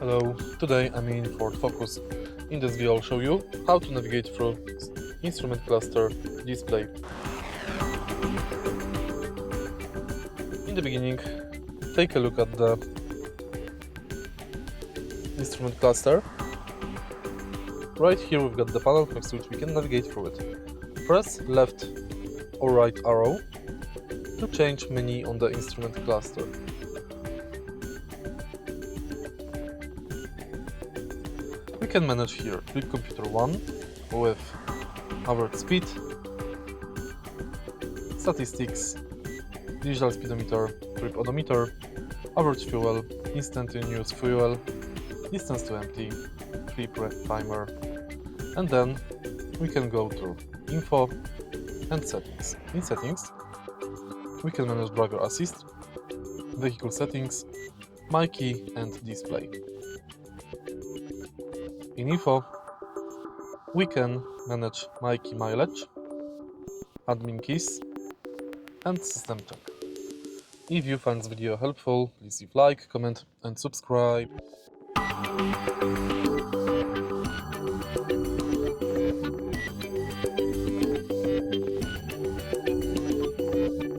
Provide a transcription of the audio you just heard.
Hello, today I'm in FORD Focus. In this video I'll show you how to navigate through instrument cluster display. In the beginning, take a look at the instrument cluster. Right here we've got the panel next to which we can navigate through it. Press left or right arrow to change menu on the instrument cluster. We can manage here Trip Computer 1 with average speed, statistics, digital speedometer, trip odometer, average fuel, instantaneous fuel, distance to empty, trip timer, and then we can go to info and settings. In settings, we can manage driver assist, vehicle settings, MyKey and display. In info, we can manage MyKey mileage, admin keys, and system check. If you find this video helpful, please leave like, comment and subscribe.